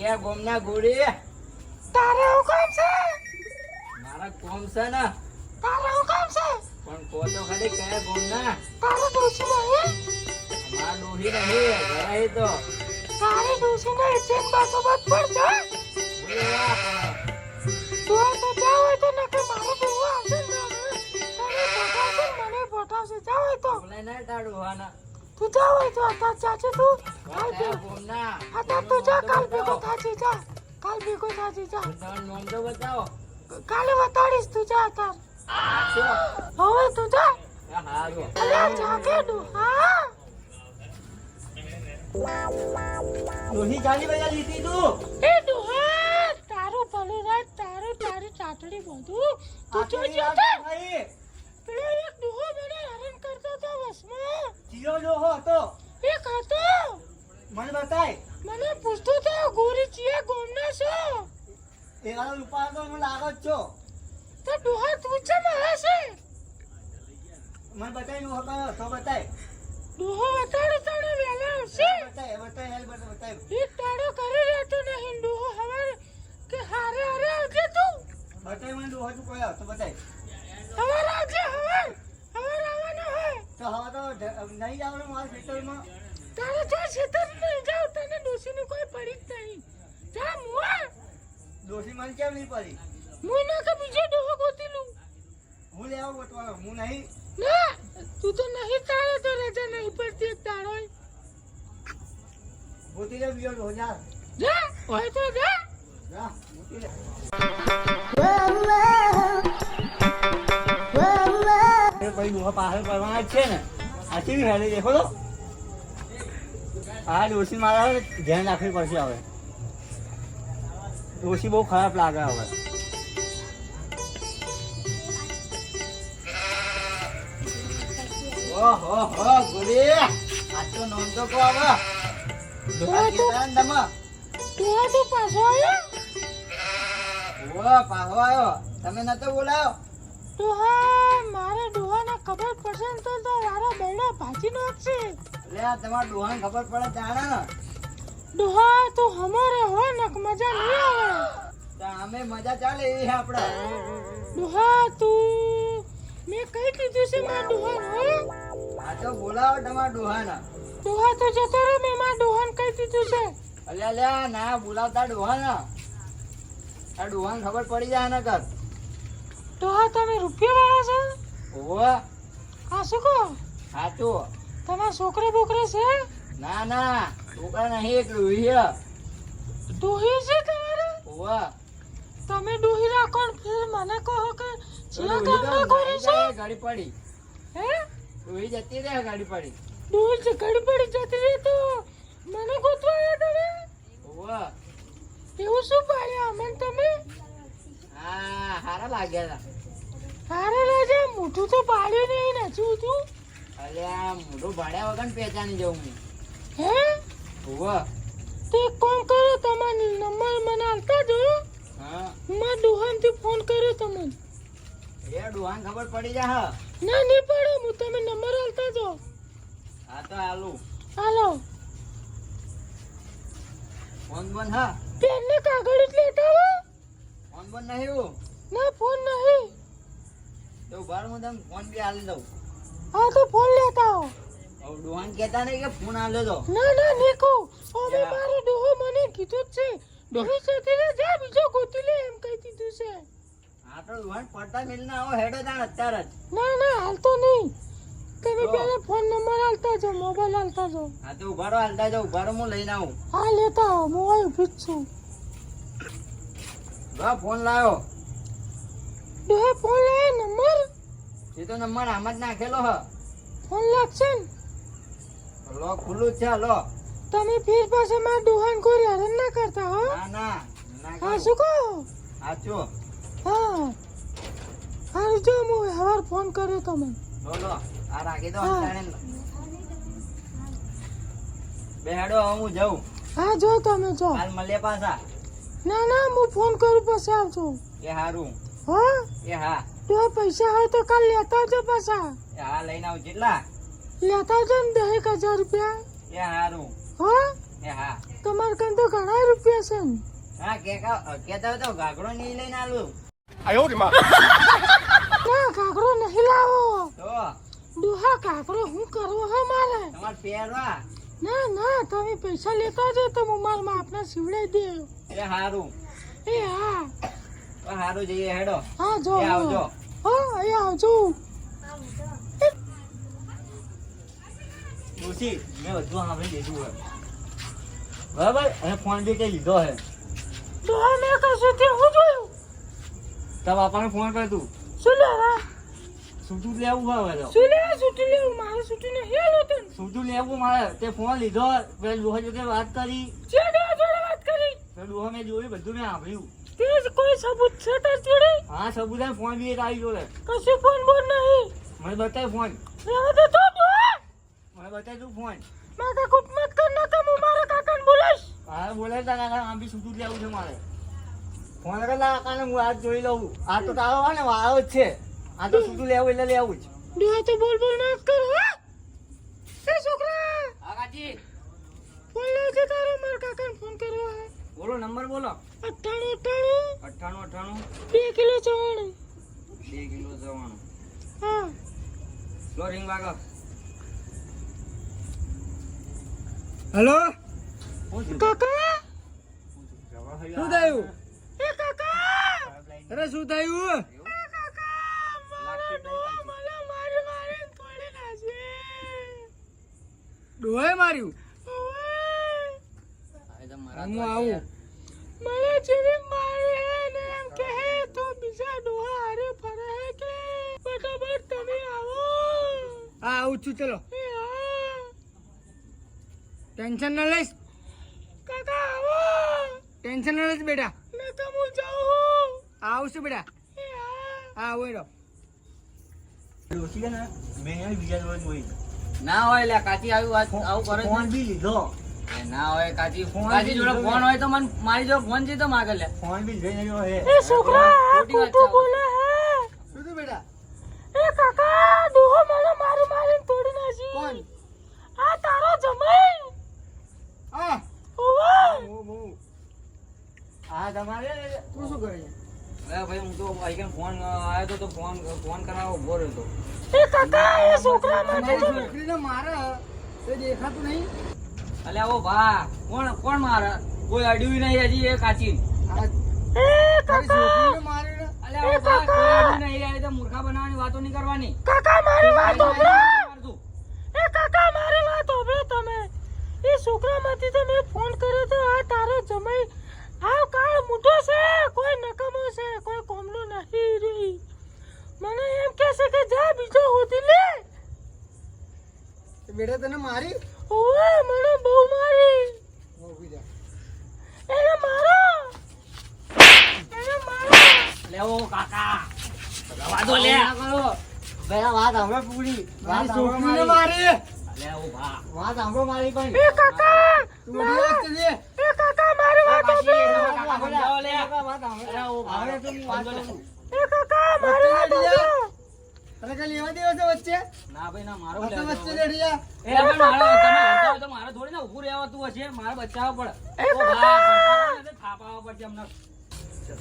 ये गोमना गुड़ी તારે હું કામ છે? मारा कोम से ना તારે હું કામ છે? पण को तो खाली कहे गोमना તારે ડોસી નહીં? हमारा लोही नहीं घरा ही तो તારે ડોસી નહીં ચેન બાતો બાત પડશે. बोले वाह તું આ તો જાવ હોય તો નકે મારો ડોહો આવશે ને તને પટાવશે ને મને પટાવશે. જાવ હોય તો बोले ना टाड़ू हाना તું જાવ હોય તો आता ચાચે તું કાલ कहे ભેગો गोमना आता તું જા કાલ ભેગો થાજી જા. કાલ ભેગો થાજી જા. तुम्हारा नाम तो बताओ કાલે બતાડીશ તું જા તાર. क्यों હવે તું જા. हारो અલ્યા જાગે ડોહા. लोही जाली बजा ली थी तू એ ડોહા તારું ભલું રાત તારું તારી ચાટડી બધું તું જોજો તો. भाई પેલો એક ડોહો મને હેરાન કરતો હતો વસમાં. जियो जो हो तो એક હતો मन बताए મને પૂછતો હતો ગોરી ચિયા ગોમના છો? એ વાળો રૂપાળો તો હું લાગો જ છો તો ડોહા તું છે મળે છે? મને બતાય નું હકાયો તો બતાય ડોહો વતાડો તને વેલા આવશે. બતાય બતાય હેલ બતાય એક તાળો કરી રહેતો નહીં ડોહો હવાર કે હારે હારે આવજે તું. બતાય મને દોહો તું કોઈ તો બતાય હવાર આવજે હવાર. હવાર આવવાનો હોય તો હવે તો નહીં જવાનું મારા ખેતરમાં તારે જો ખેતર નહીં જાવ તને ડોસીની કોઈ પડી જ નહીં. જા મુઆ દોશી મને કેમ નહીં પડી મુઈ ના કે બીજો ડોહો ગોતી લઉં. હું લેવા ગોતવાનો હું નહીં ના તું તો નહીં તારે તો રજા નહીં પડતી એક તાળો. ગોતી લે બીજો દોહો જા જા હોય તો જા. જા ગોતી લે એ ભાઈ દોહો પાછળ પડવાના જ છે ને આ કેવી હેલી દેખો તો આ ડોશી મારા ધ્યાન રાખવી પડશે હવે ડોશી બહુ ખરાબ લાગે હવે ઓહો હો ગુડી આ તો નોંધો કો હવે ડોહા કેતા ને તમે ડોહા તું પાછો આવ્યો? ઓ પાહો આવ્યો તમે નતો બોલાયો ડોહા મારે ડોહાને ખબર પડશે ને તો મારા બૈડા ભાજી નાખશે. એટલે આ તમારા ડોહાને ખબર પડે જાણે ને ડોહા તું હમોરે હોય ને મજા નહીં આવે. તો અમે મજા ચાલે એવી આપડે ડોહા તું મેં કઈ કીધું છે મારા ડોહાને હો? આ તો બોલાવો તમારા ડોહાને ડોહા તો જતો રહ્યો મેં મારા ડોહાને કઈ દીધું છે. અલ્યા અલ્યા ના બોલાવતા ડોહાને આ ડોહાને ખબર પડી જાય ને કર ડોહા તમે રૂપિયા વાળા છો? ઓહો હા શું કહો સાચું તમારા છોકરા બોકરા છે? ના ના છોકરા નહીં એક લોહી ડોહી છે તમારે? ઓહો તમે ડોહી રાખો ને ફિર મને કહો કે તો છેલ્લા લોહી તો ગામના કોરી છે? જાય, ગાડી પડી હે લોહી જતી રહે ગાડી પડી ડોહી છે ઘડી પડી જતી રહી તો મને ગોતવા આવ્યા તમે? ઓહો એવું શું પાડ્યા અમને તમે? હા હારા લાગ્યા હારે રાજા મોઢું તો પાડ્યું નહીં નચું તું. અલ્યા મોઢું ભાડ્યા વગર પહેચાની જવું હું હે ઓહો તો એક કામ કરો તમારો નંબર મને આપતા જો. હા મારા ડોહાનથી ફોન કર્યો તમને. એ ડોહાને ખબર પડી જા હા ના નહીં પડે હું તમે નંબર આપતા જો. હા તો હાલું હાલો ફોન બોન હા પેનને કાગળ જ લેતા હો. ફોન બોન નહીં એવું ના ફોન નહીં. તો બાર હું તમને ફોન બી હાલી દઉં હા તો ફોન લેતા હો. હવે ડોહાને કહેતા નહીં કે ફોન હાલ્યો તો ના ના નીકો હવે યા. મારો ડોહો મને કીધું જ છે ડોહી સાથે ને જા બીજો ગોતી લે એમ કહી દીધું છે. હા તો ડોહાને પડતા મિલને આવો હેડો તાણ અત્યારે જ ના ના હાલ તો નહીં તમે તો. પહેલા ફોન નંબર આલતા જો મોબાઈલ આલતા જો. હા તો ઉભા રહો હાલતા જાઓ ઉભા રહો હું લઈને આવું હા લેતા હો હું અહીં ઊભી જ છું. હા ફોન લાવ્યો ડોહે ફોન લાવે નંબર એ તો નંબર આમ જ નાખેલો હ ફોન લાગશે ને લો ખુલ્લું જ છે લો તમે ફેર પાસે મારા ડોહાને કોઈ હેરાન ના કરતા હો. ના ના ના હા કરું. શું કહો સાચું હા હારું જો હું હવાર ફોન કર્યો તમે. લો લો આ રાખી દો હા. અંતાણે બેહાડો હવે હું જાઉં હા જો તમે જો. કાલ મળીએ પાછા ના ના હું ફોન કરું પછી આવજો. એ હારું હા એ હા તો પૈસા હોય તો કાલ લેતા આવજો પાછા. એ હા લઈને આવું કેટલા લેતા આવજો ને 10,000 રૂપિયા. એ હારું હા એ હા તો તમારે કાન તો ઘણા રૂપિયા છે ને. હા કેતા હોય તો ઘાઘરો નહીં લઈને આલું. ના ઘાઘરો નહીં લાવો. તો ડોહા ઘાઘરો હું કરવો હે મારે? તમારે પહેરવા ના તમે પૈસા લેતા જો તો હું મારા માપના સીવડાઈ દે. એ હારું એ હા તો હારું જઈએ હેડો. હા જો એ આવજો. હા એ આવજો. ડોશી મેં બધું સાંભળી લીધું હોય બરાબર અને ફોન બી કઈ લીધો હે. ડોહા મેં કશું તે હું જોયું. તારા બાપાને ફોન કર તું શું લેવા? સૂટું લેવું હોય હવે તો. શું લેવા છૂટી લેવું? મારે છૂટી નહીં આલો તને. સૂટું લેવું મારે તે ફોન લીધો પેલા ડોહા જોડે વાત કરી જે ડોહા જોડે વાત કરી પેલા ડોહા મેં જોયું બધું મેં સાંભળ્યું. તે કોઈ સબૂત છે તાર જોડે? હા સબુદાય ફોન બી એક આવી જોડે કશું ફોન બોલ નહીં. મને બતાય ફોન રહેવા દે તો ડોહા. મને બતાય તું ફોન. માથા કૂટ મત કર ના તો હું મારા કાકાને બોલાઈશ. હા બોલે તા કાકા આમ બી સૂટું જ લેવું છે મારે. ફોન કરેલા કાકાને હું આજ જોઈ લઉં. આ તો તારો હોય ને વાળો જ છે. આ તો સૂટું લેવું એટલે લેવું જ. ડોહા તો બોલ ના કર હા. એ છોકરા હા કાજી ફોન લે છે તારો મારા કાકાને ફોન કરવો હે. બોલો નંબર બોલો. 98 98 2 કિલો ચવાણું. 2 કિલો જવાનું. હા લો રિંગ વાગો. હેલો કાકા શું થયું? એ કાકા અરે શું થયું? ડોહે માર્યું? હું આવું. મને જેવી મારી હે ને એમ કહે તો બીજા ડોહા હારે ફરે હે કે બરાબર તમે આવો. હા આવું છું ચલો. એ હા ટેન્શન ના લઈશ. કાકા આવો. ટેન્શન ના લઈશ બેટા. મેં તો હું જાઉં. આવું છું બેટા. એ હા હા આવું હેડો. ડોશી છે ને મેં અહીંયા બીજા જોડે જોઈ. ના હોય લે કાચી આવું કરે છે. ફોન બી લીધો. એ ના હોય કાચી ફોન કાચી જોડે લીધો ફોન ને. હોય તો મને મારી જોડે ફોન છે તો માગે લે. ફોન બી લઈને આવ્યો હે. એ છોકરા આ ખોટી વાત ખોટું છે. બોલે હે. શું થયું બેટા? એ કાકા ડોહો મને મારીને તોડી નાખી. કોણ? આ તારો જમાઈ. હા ઓવા હા તમારે તું શું કરે છે? અરે ભાઈ હું તો આઈકન ફોન આવ્યો તો ફોન કરાવવા ઉભો રહ્યો તો. એ કાકા એ છોકરા માટે મારી તો છોકરીને મારે એ દેખાતું નહીં. અલ્યા ઓ ભા કોણ મારે કોઈ અડ્યું નહીં હજી એ કાચી. આ એ તારી કાકા છોકરીને માર્યું ને? અલ્યા ઓ ભા કોઈ અડ્યું નહીં આ તો મૂર્ખા બનાવવાની વાતો નહીં કરવાની. કાકા મારી વાત સાંભળો. મારતું. એ કાકા મારી વાત સાંભળો તમે. એ છોકરામાંથી તો મેં ફોન કર્યો તો આ તારો જમાઈ આ કાળ મોટો છે કોઈ નકામો છે કોઈ કોમલો નહીં રી. મને એમ કહે છે કે જા બીજો હોતી લે. એ બેટા તને મારી? ઓવે મને બહુ મારી. ઊભી જા. એને મારો. લે ઓ કાકા રવા દો લે. પેલા વાત સાંભળો પૂરી. વાત મારી સાંભળો છોકરીને મારી. મારી. અલ્યા ઓ ભા વાત સાંભળો મારી પણ. એ કાકા તું બધી વાત કરજે. એ કાકા મારી વાત કાશી, સાંભળો. કાકા સમજાવો લે. વાત અરે સાંભળો. ઓ ભા હવે તો હું વાત કરું. એ કાકા મારી વાત વચ્ચે લડી જા. સાંભળો. તને કઈ લેવા દેવો છે વચ્ચે? ના ભાઈ ના મારો આ તો લે. વચ્ચે લડી જા. એ પણ મારો તમે હટાવો તો મારે થોડી ને ઊભું રહેવાતું હશે મારે બચાવવા પડે. ઓ ભા થાપાવા પડશે અમને.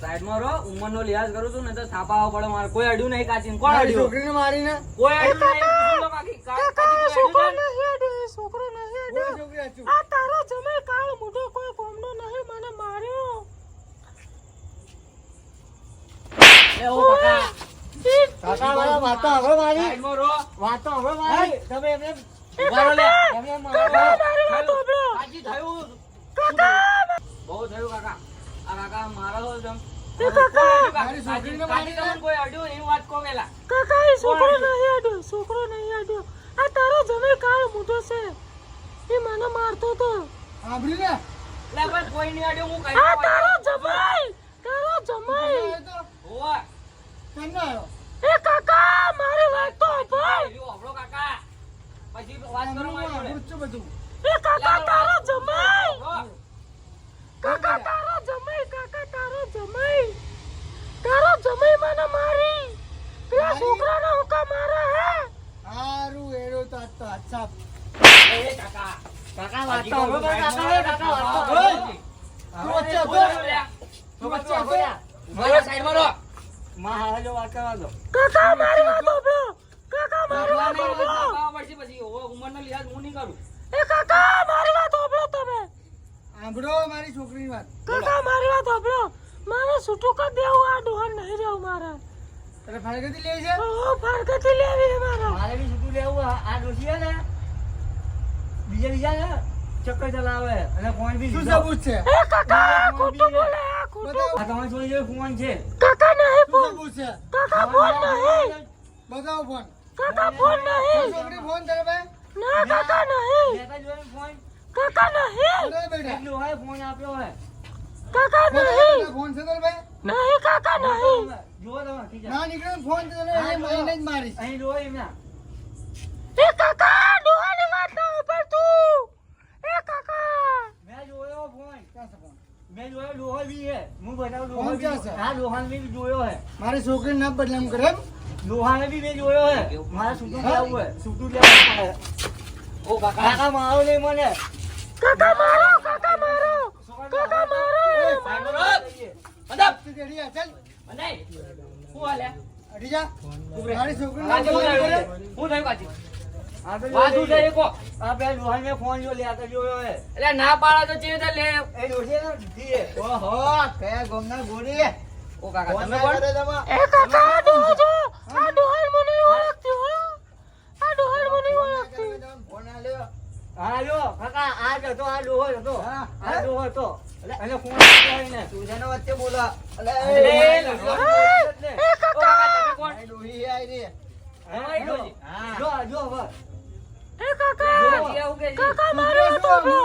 સાઈડમાં રહો ઉંમરનો લિહાઝ કરું છું ને તો થાપાવા પડે મારે. કોઈ અડ્યું નહીં કાચી. કોણ મારી અડ્યું? છોકરીને મારીને? કોઈ અડ્યું નહીં. પૂછો તો કાકી. કાકા કાચી કોઈ છોકરો અડ્યું નહીં? નહીં અડ્યો. એ છોકરો નહીં કોઈ અડ્યો. છોકરી હાચું. આ તારો જમાઈ કાળ મોટો કોઈ કોમનો નહીં મને માર્યો. લે ઓ કાકા કાકા મારા વાતો સાંભળો મારી. સાઈડમાં રહો. વાતો સાંભળો મારી. તમે એમને ઉભા રહો લે. એમને કાકા મારો. મારી વાત સાંભળો. કાચી થયું. કાકા બહુ થયું કાકા. આ કાકા મારો તમ. એ કાકા મારી છોકરીને મારી કાચી તમને કોઈ અડ્યું નહીં વાત કહો પેલા. કાકા એ છોકરો નહીં અડ્યો. છોકરો નહીં અડ્યો. આ તારો જમાઈ કાળ મોટો છે એ મને મારતો તો. સાંભળ્યું ને? લે ભાઈ કોઈ નહીં અડ્યું હું કઈ આ તારો જમાઈ આવ્યો તો? ઓવા કેમનો આવ્યો? એ કાકા મારી વાત તો સાંભળ. એવી ઓભળો કાકા પછી વાત કરો મારી જોડે. આવું જ છે બધું. એ કાકા તારો જમાઈ. ઓભળો. કાકા તારો જમાઈ. કાકા તારો જમાઈ. તારો જમાઈ મને મારી. પેલા મારી? છોકરાને હુકા મારે હે. હારું એરો તો આજ તો હાથ સાફ. એ કાકા કાકા વાત તો સાંભળો પણ કાકા વાત તો ઓય! સાંભળો. તું વચ્ચે હતો? તું વચ્ચે હતો? મારો સાઈડમાં રહો. માં હારે જો વાત કરવા દો. કાકા મારી વાત સાંભળો કાકા મારી વાત છોકરાને સાંભળો થાપાવવા પડશે પછી. હવે ઉંમરનો લિહાઝ હું નહીં કરું. એ કાકા મારી વાત સાંભળો તમે સાંભળો મારી છોકરીની વાત. કાકા મારી વાત સાંભળો મારે છૂટું કરી દેવું આ ડોહન નહીં રહેવું મારે તારે ફાળગતી લેવી છે? ફારકતી લેવી છે મારે મારે બી છૂટું લેવું. આ ડોશી હે ને બીજા ને ચક્કર ચલાવે અને ફોન બી શું લીધો. સબૂત છે? એ કાકા ખોટું બોલે આ ખોટું બતાવો. આ તમારી જોડે જે ફોન છે. કાકા નહીં શું ફોન સબૂત છે? કાકા ફોન નહીં બતાવો ફોન. કાકા ફોન નહીં છોકરી ફોન તારે ભાઈ? ના કાકા નહીં લેતા જોડે ફોન કાકા નહીં બતાવો બેટા. એટલો હોય ફોન આપ્યો હોય. કાકા બતાવો નહીં બેટા, ફોન છે તારે ભાઈ? નહીં કાકા નહીં જુઓ તમે ખીચા. ના નીકળે ને ફોન છે તારે, હા, એ મહિને જ મારીશ. અહીં જોવો એમના. એ કાકા ડોહાની વાત ના ઉપર તું એ કાકા મેં જોયો ફોન. ક્યાં છે ફોન? મેં જોયો ડોહો બી હે. હું બતાવું ડોહો ફોન બી. ક્યાં છે? હા ડોહાને બી જોયો હે. મારી છોકરીને ના બદનામ કરે એમ? ડોહાને બી મેં જોયો હે. મારે છૂટું લેવું હે. છૂટું લેવું પડે. ઓ કાકા. કાકા મારો નહીં મને. કાકા મારો કાકા મારો કાકા મારો સાઈડમાં રહો. મતલબ. તું તેડી આ, ચાલ. મને. શું હાલે? અડી જા. ઉભરે. મારી છોકરીને કાચી ના શું બદનામ કરે? થયું? શું થયું કાચી? આ તો વાત શું છે એ કહો. આ પેલા ડોહાને ફોન જો લેતા જોયો હે. એટલે ના પાડા તો ચેવી રીતે લે? એ ડોશી ને દીધી હે. ઓહો કયા ગોમના ગોરી. ઓ કાકા ફોન તમે ના કોણ? કરે તમે. એ કાકા આ ડોહો જો આ ડોહાન મને ઓળખતી હો આ ડોહાન મને ઓળખતી ફોન આલ્યો. હા જો કાકા આ જ હતો. આ ડોહો જ હતો. હા. આ ડોહો હતો. અને ફોન આપ્યો એને. તું જેનો વચ્ચે બોલા. એ કાકા તમે કોણ? ડોહી આઈ રે. હા, જો. જો જો હવે. એ કાકા કાચી આવું કે છે? કાકા મારી વાત સાંભળો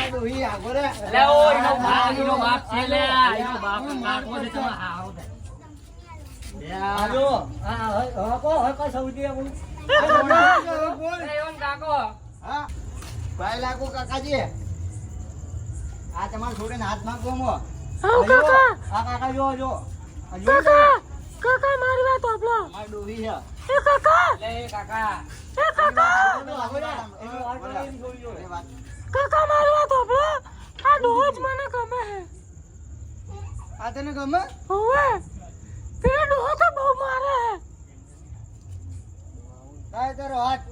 ડોહી આગો રે. એટલે ઓ એનો બાપ છે લે. એનો બાપ કાકો છે તમે હારો થાય. આ જો. હા હવે કો હવે કોઈ સૌથી આપણું. એ કાકા બોલ. અરે એવન કાકો. હા. ભાઈ લાગુ કાકાજી. આ તમારે છોડીને હાથ માંગો મો. આવ કાકા આ કાકા જો જો. આ જો. કાકા કાકા મારી વાત સાંભળો મારી ડોહી છે. એ કાકા લે કાકા. એ કાકા એનો આગો રે. એનો આગો રે એમ જોઈ જો. એ વાત. કાકા મારી વાત સાંભળો આ ડોહો જ મને ગમે હે આ તને ગમે? હોવે પેલો ડોહો તો બહુ મારે હે કાંઈ તારો હાથ.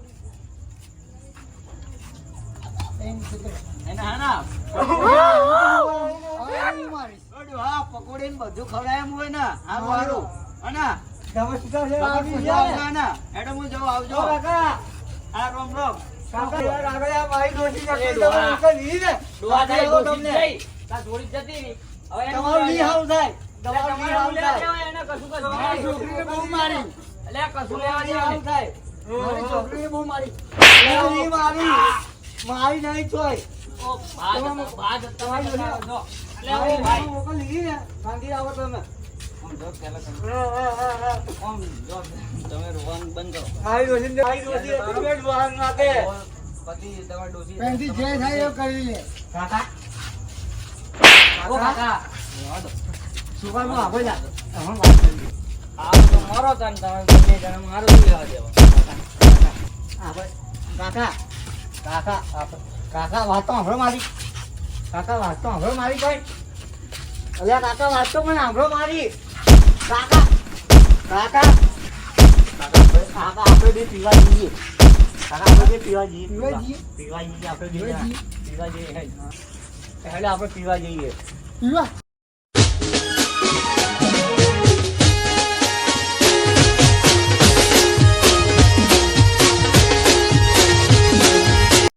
એમ કીધું. એને હા ના. હવે હું મારીશ. હા પકોડી ને બધું ખવડાય હોય ને. આ મારું. અને તમે શું કહો છો? આવી જાય ને. હેડો હું જવા આવજો. કાકા. આ રોમ રોમ. કાકા યાર આગળ આ મારી ડોશી એ નકલી ડોહા. તમે ઉકેલ લીધી ને. ડોહા આજે જાય આવો ડોસી તમને. જઈ. તાર જોડી જ જતી રહી. હવે એનું તમારું શું લી હાવ થાય. એટલે તમારું લી તમારે હાવ હું લેવા થાય. દેવાય એને કશું કશું મારી નહીં. છોકરીને બહુ મારી. એટલે કશું લેવા લી હાવ દેવાય નહીં. થાય. મારી છોકરીને બહુ મારી. મારી મારી. મારી નહીં તોય. ઓ ભાત ભાત તમારી જોડે જો. એટલે ઓ મારી ભાઈ. મોકલ લીધી ને. શાંતિ આવો તમે. આમ જો પહેલા તમે. હા. આમ જો તમે રોવાનું બંધ કરો. મારી ડોશી તમે ડોહાન નાખે. પછી તમારી ડોસી પેનથી જે થાય એવું કરી લે. કાકા. ઓ કાકા. સુકામાં આપો જા. હવે વાત કરીએ. આ તો મારો તન તમે બંને જણા મારું શું લેવા દેવા. કાકા કાકા વાત તો સાંભળો મારી. કાકા વાત તો સાંભળો મારી ભાઈ. અલ્યા કાકા વાત તો પણ સાંભળો મારી. કાકા કાકા કાકા આપણે બે પીવા જઈએ. કાકા આપણે બે પીવા જઈએ. પીવા જઈએ? પીવા જઈએ આપણે બે પીવા જઈએ? પીવા જઈએ. હેડ આપણે પીવા જઈએ. પીવા.